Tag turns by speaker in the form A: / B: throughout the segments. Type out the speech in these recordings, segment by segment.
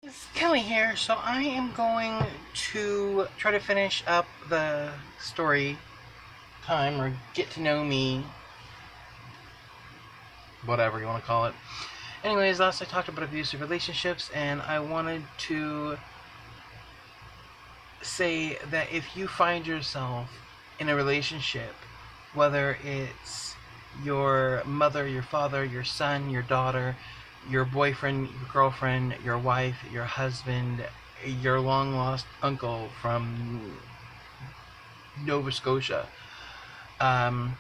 A: It's Kelly here, so I am going to try to finish up the story time or get to know me, whatever you want to call it. Anyways, last I talked about abusive relationships, and I wanted to say that if you find yourself in a relationship, whether it's your mother, your father, your son, your daughter, your boyfriend, your girlfriend, your wife, your husband, your long lost uncle from Nova Scotia, um,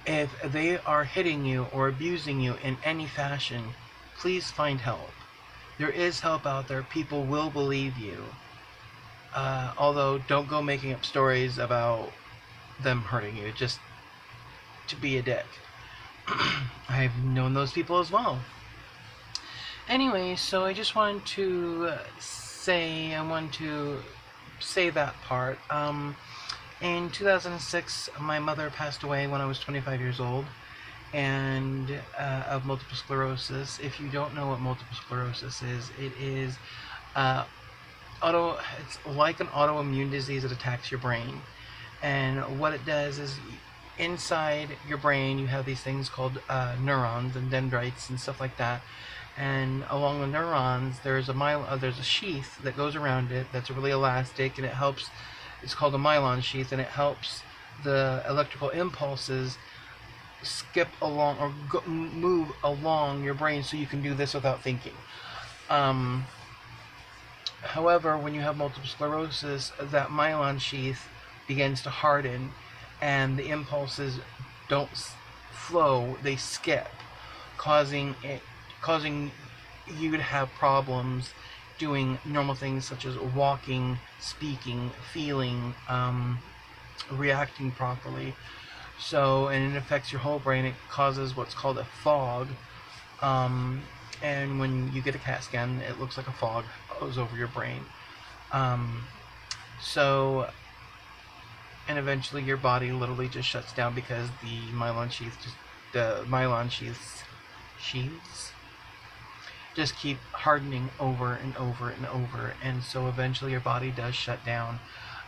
A: if they are hitting you or abusing you in any fashion, please find help. There is help out there. People will believe you. Although, don't go making up stories about them hurting you just to be a dick. I've known those people as well. Anyway, so I just wanted to say that part. In 2006, my mother passed away when I was 25 years old, and of multiple sclerosis. If you don't know what multiple sclerosis is, it is uh, It's like an autoimmune disease that attacks your brain, and what it does is inside your brain you have these things called neurons and dendrites and stuff like that, and along the neurons there's a sheath that goes around it that's really elastic, and it's called a myelin sheath, and it helps the electrical impulses skip along or move along your brain so you can do this without thinking. um, However, when you have multiple sclerosis, that myelin sheath begins to harden, and the impulses don't flow; they skip, causing causing you to have problems doing normal things such as walking, speaking, feeling, reacting properly. So, and it affects your whole brain. It causes what's called a fog. Um, and when you get a CAT scan, it looks like a fog goes over your brain. Um, so, and eventually your body literally just shuts down because the myelin sheaths just keep hardening over and over and over, and so eventually your body does shut down.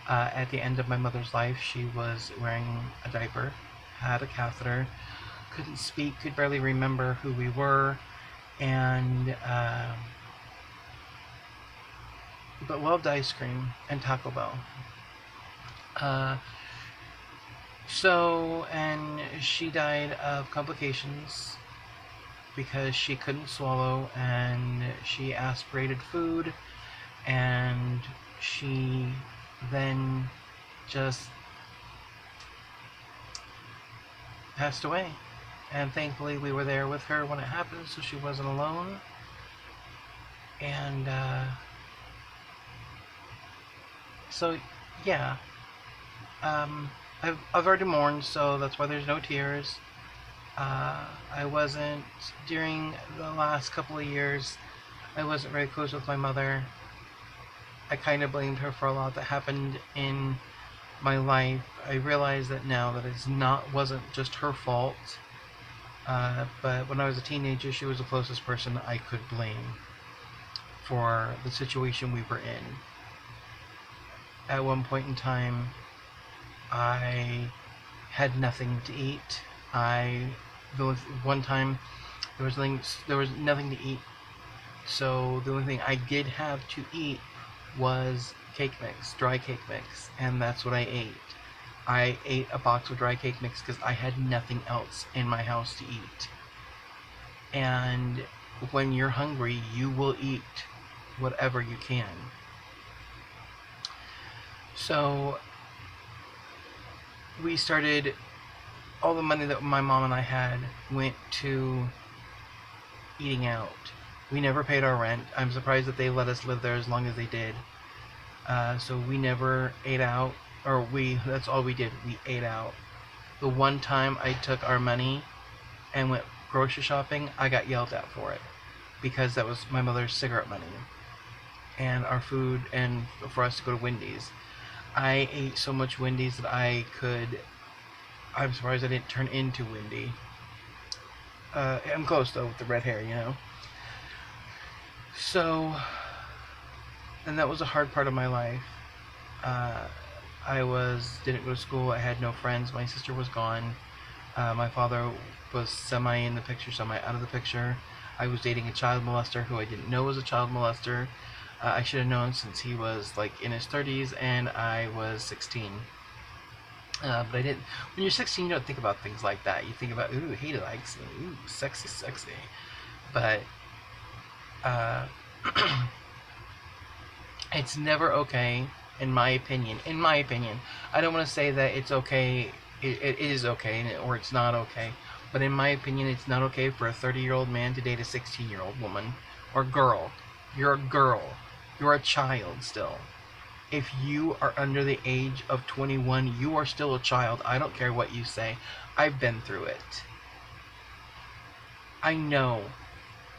A: At the end of my mother's life, she was wearing a diaper, had a catheter, couldn't speak, could barely remember who we were, and but loved ice cream and Taco Bell. Uh, and she died of complications because she couldn't swallow, and she aspirated food, and she then just passed away. And thankfully, we were there with her when it happened, so she wasn't alone. And so, yeah, I've already mourned, so that's why there's no tears. I wasn't, during the last couple of years, I wasn't very close with my mother. I kind of blamed her for a lot that happened in my life. I realize that now that wasn't just her fault. But when I was a teenager, she was the closest person I could blame for the situation we were in. At one point in time, I had nothing to eat. One time there was nothing to eat, so the only thing I did have to eat was cake mix, dry cake mix, and that's what I ate. I ate a box of dry cake mix because I had nothing else in my house to eat. And when you're hungry, you will eat whatever you can. So we started, all the money that my mom and I had went to eating out. We never paid our rent. I'm surprised that they let us live there as long as they did. So we never ate out, that's all we did. We ate out. The one time I took our money and went grocery shopping, I got yelled at for it because that was my mother's cigarette money and our food, and for us to go to Wendy's. I ate so much Wendy's that I'm surprised I didn't turn into Wendy. I'm close though with the red hair, you know. So, and that was a hard part of my life. Uh, didn't go to school. I had no friends. My sister was gone. My father was semi in the picture, semi out of the picture. I was dating a child molester who I didn't know was a child molester. I should have known since he was like in his 30s and I was 16. But I didn't. When you're 16, you don't think about things like that. You think about, ooh, he likes me. Ooh, sexy, sexy. But uh, it's never okay, in my opinion. In my opinion, I don't want to say that it's okay. It is okay, or it's not okay. But in my opinion, it's not okay for a 30-year-old man to date a 16-year-old woman or girl. You're a girl. You're a child still. If you are under the age of 21, you are still a child. I don't care what you say. I've been through it. I know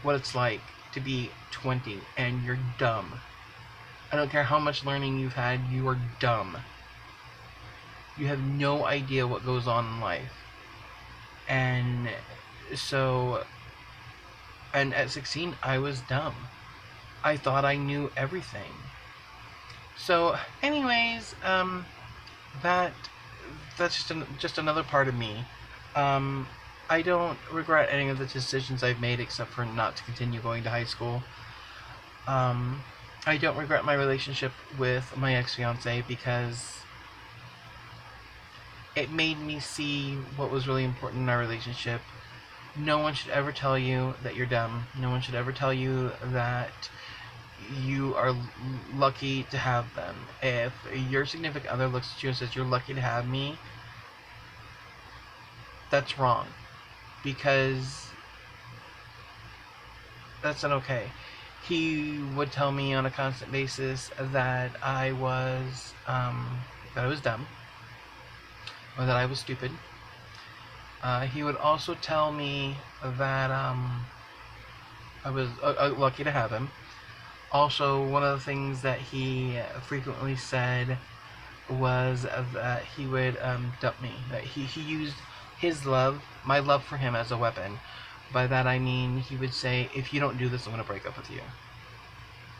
A: what it's like to be 20 and you're dumb. I don't care how much learning you've had, you are dumb. You have no idea what goes on in life. And so, and at 16, I was dumb. I thought I knew everything. So, anyways, that's just another part of me. I don't regret any of the decisions I've made except for not to continue going to high school. I don't regret my relationship with my ex-fiance because it made me see what was really important in our relationship. No one should ever tell you that you're dumb. No one should ever tell you that you are lucky to have them. If your significant other looks at you and says, you're lucky to have me, that's wrong. Because that's not okay. He would tell me on a constant basis that I was dumb, or that I was stupid. He would also tell me that I was lucky to have him. Also, one of the things that he frequently said was that he would dump me. That he used his love, my love for him, as a weapon. By that I mean he would say, if you don't do this, I'm going to break up with you.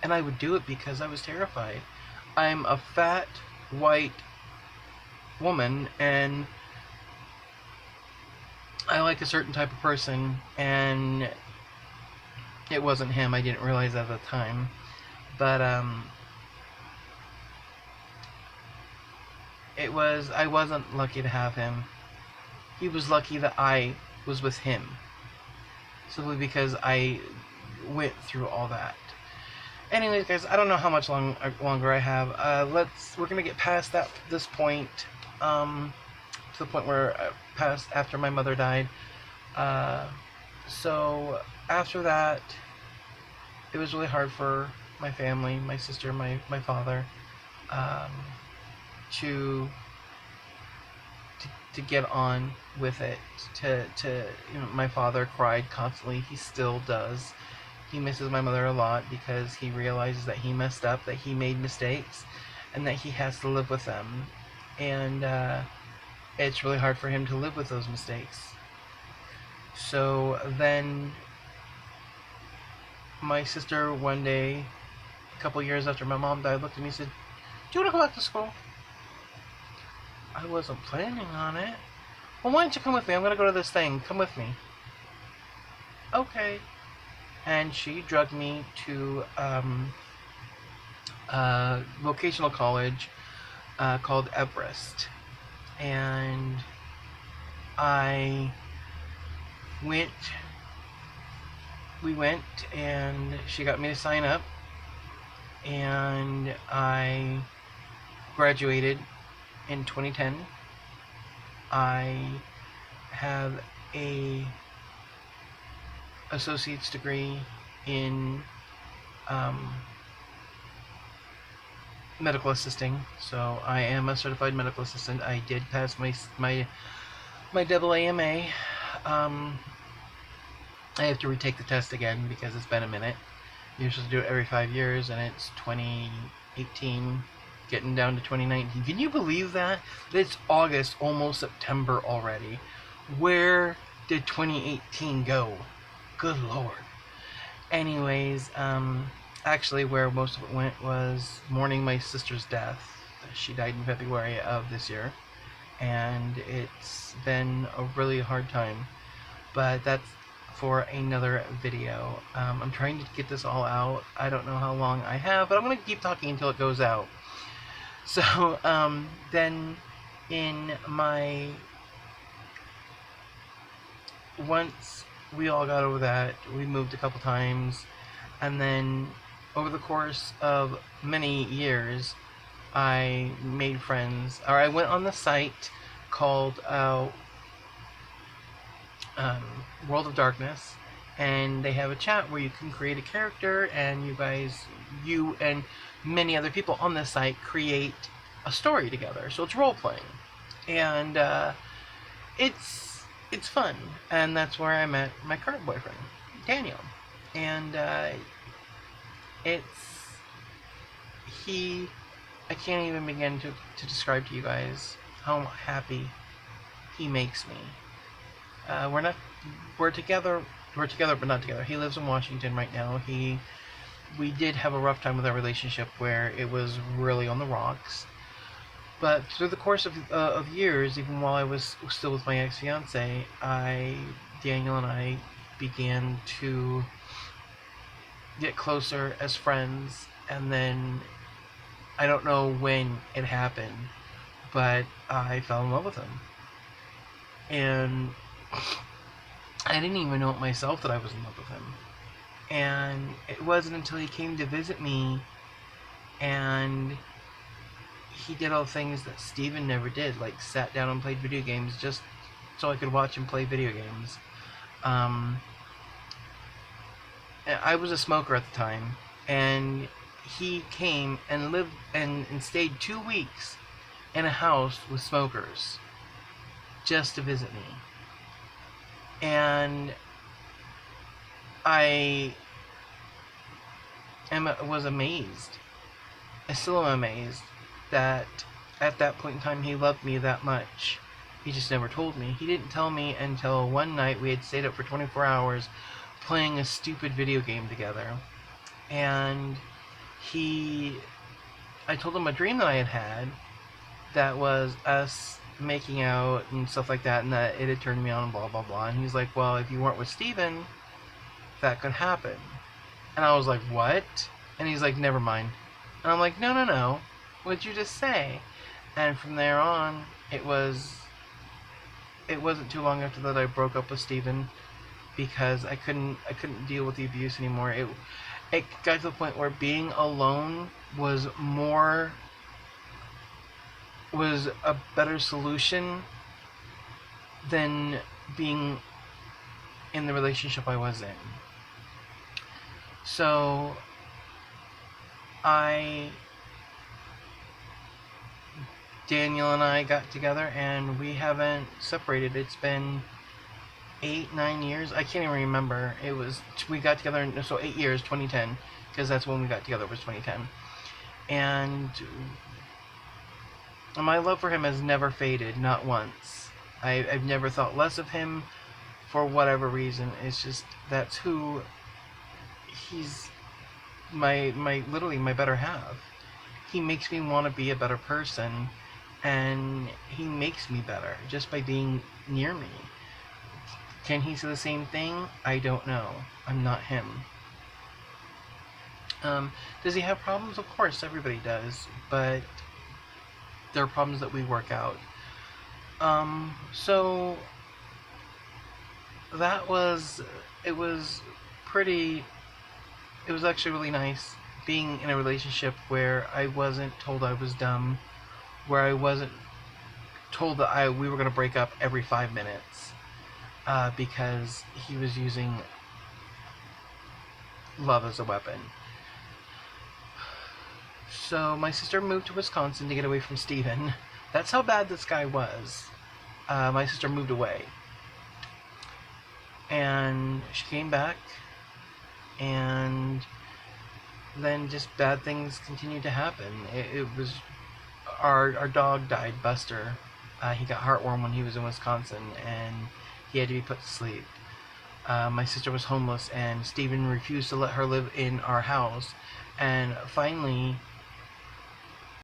A: And I would do it because I was terrified. I'm a fat, white woman, and I like a certain type of person, and it wasn't him. I didn't realize that at the time. But I wasn't lucky to have him. He was lucky that I was with him. Simply because I went through all that. Anyways, guys, I don't know how much longer I have. We're gonna get past this point, to the point where after my mother died. So after that, it was really hard for my family, my sister, my father, to get on with it. My father cried constantly. He still does. He misses my mother a lot because he realizes that he messed up, that he made mistakes, and that he has to live with them. And it's really hard for him to live with those mistakes. So then my sister one day, a couple years after my mom died, looked at me and said, do you want to go back to school? I wasn't planning on it. Well, why don't you come with me? I'm going to go to this thing. Come with me. Okay. And she drugged me to a vocational college called Everest. And we went, and she got me to sign up, and I graduated in 2010. I have a associate's degree in medical assisting, so I am a certified medical assistant. I did pass my AAMA. I have to retake the test again because it's been a minute. You're supposed to do it every 5 years, and it's 2018, getting down to 2019. Can you believe that? It's August, almost September already. Where did 2018 go? Good Lord. Anyways, actually, where most of it went was mourning my sister's death. She died in February of this year, and it's been a really hard time. But that's for another video. I'm trying to get this all out. I don't know how long I have, but I'm going to keep talking until it goes out. So, then in my... Once we all got over that, we moved a couple times, and then over the course of many years, I made friends, or I went on the site called World of Darkness, and they have a chat where you can create a character, and you and many other people on this site create a story together. So it's role playing, and it's fun, and that's where I met my current boyfriend, Daniel, and I can't even begin to describe to you guys how happy he makes me. We're together but not together. He lives in Washington right now. We did have a rough time with our relationship where it was really on the rocks. But through the course of years, even while I was still with my ex-fiance, Daniel and I began to get closer as friends, and then I don't know when it happened, but I fell in love with him. And I didn't even know it myself that I was in love with him. And it wasn't until he came to visit me, and he did all the things that Steven never did, like sat down and played video games just so I could watch him play video games. I was a smoker at the time, and he came and lived and stayed 2 weeks in a house with smokers just to visit me. And I was amazed. I still am amazed that at that point in time he loved me that much. He just never told me. He didn't tell me until one night we had stayed up for 24 hours playing a stupid video game together. And I told him a dream that I had that was us making out and stuff like that, and that it had turned me on and blah blah blah. And he's like, well, if you weren't with Steven, that could happen. And I was like, what? And he's like, never mind. And I'm like, no, what'd you just say? And from there on, it wasn't too long after that I broke up with Steven, because I couldn't deal with the abuse anymore. It got to the point where being alone was a better solution than being in the relationship I was in. So Daniel and I got together, and we haven't separated. It's been 8-9 years. I can't even remember. We got together in, so 8 years, 2010, because that's when we got together, was 2010. And my love for him has never faded, not once. I've never thought less of him for whatever reason. It's just, that's who he's, literally my better half. He makes me want to be a better person, and he makes me better just by being near me. Can he say the same thing? I don't know. I'm not him. Does he have problems? Of course, everybody does, but there are problems that we work out. So that was, it was actually really nice being in a relationship where I wasn't told I was dumb, where I wasn't told that we were going to break up every 5 minutes, because he was using love as a weapon. So my sister moved to Wisconsin to get away from Steven. That's how bad this guy was. My sister moved away. And she came back, and then just bad things continued to happen. It was, our dog died, Buster. He got heartworm when he was in Wisconsin, and he had to be put to sleep. My sister was homeless, and Stephen refused to let her live in our house. And finally,